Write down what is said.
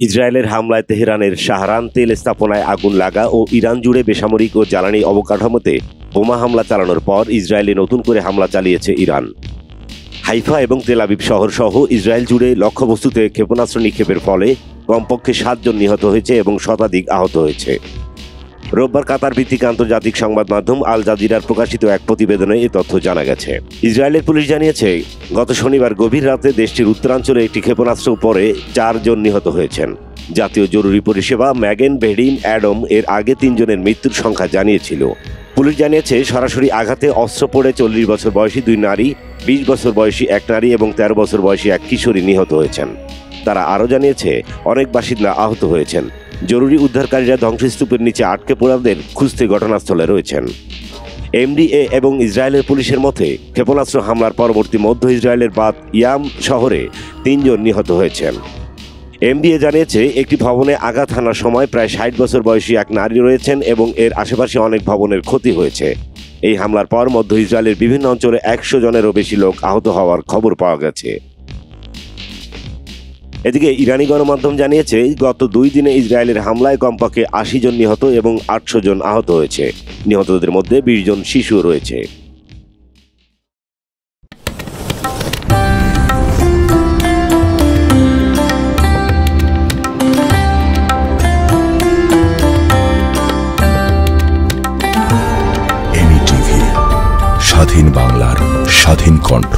ইসরায়েলের হামলায় তেহরানের শাহরান তেল স্থাপনায় আগুন লাগা ও ইরান জুড়ে বেসামরিক ও জ্বালানি অবকাঠামোতে বোমা হামলা চালানোর পর ইসরায়েলে নতুন করে হামলা চালিয়েছে ইরান। হাইফা এবং তেল আবিব শহর সহ ইসরায়েল জুড়ে লক্ষ্যবস্তুতে ক্ষেপণাস্ত্র নিক্ষেপের ফলে কমপক্ষে 7 জন নিহত হয়েছে এবং শতাধিক আহত হয়েছে। রোববার কাতার ভিত্তিক আন্তর্জাতিক সংবাদ মাধ্যম আল জাজিরার প্রকাশিত এক প্রতিবেদনে এ তথ্য জানা গেছে। ইসরায়েলের পুলিশ জানিয়েছে, গত শনিবার গভীর রাতে দেশটির উত্তরাঞ্চলে একটি ক্ষেপণাস্ত্র পড়ে 4 জন নিহত হয়েছেন। জাতীয় জরুরি পরিষেবা ম্যাগেন ভেডিন অ্যাডম এর আগে 3 জনের মৃত্যুর সংখ্যা জানিয়েছিল। পুলিশ জানিয়েছে, সরাসরি আঘাতে অস্ত্র পড়ে 40 বছর বয়সী 2 নারী, 20 বছর বয়সী 1 নারী এবং 13 বছর বয়সী 1 কিশোরী নিহত হয়েছেন। তারা আরও জানিয়েছে, অনেক বাসিন্দা আহত হয়েছেন। জরুরি উদ্ধারকারীরা ধ্বংসস্তূপের নিচে আটকে পড়াদের খুঁজতে ঘটনাস্থলে রয়েছেন। এমডিএ এবং ইসরায়েলের পুলিশের মতে, ক্ষেপণাস্ত্র হামলার পরবর্তী মধ্য ইসরায়েলের বাত ইয়াম শহরে 3 জন নিহত হয়েছেন। এমডিএ জানিয়েছে, একটি ভবনে আঘাত হানার সময় প্রায় 60 বছর বয়সী 1 নারী রয়েছেন এবং এর আশেপাশে অনেক ভবনের ক্ষতি হয়েছে। এই হামলার পর মধ্য ইসরায়েলের বিভিন্ন অঞ্চলে 100 জনেরও বেশি লোক আহত হওয়ার খবর পাওয়া গেছে। এদিকে ইরানি গণমাধ্যম জানিয়েছে, গত 2 দিনে ইসরায়েলের হামলায় কমপক্ষে 80 জন নিহত এবং 800 জন আহত হয়েছে। নিহতদের মধ্যে 20 জন শিশু রয়েছে। স্বাধীন বাংলার স্বাধীন কণ্ঠ।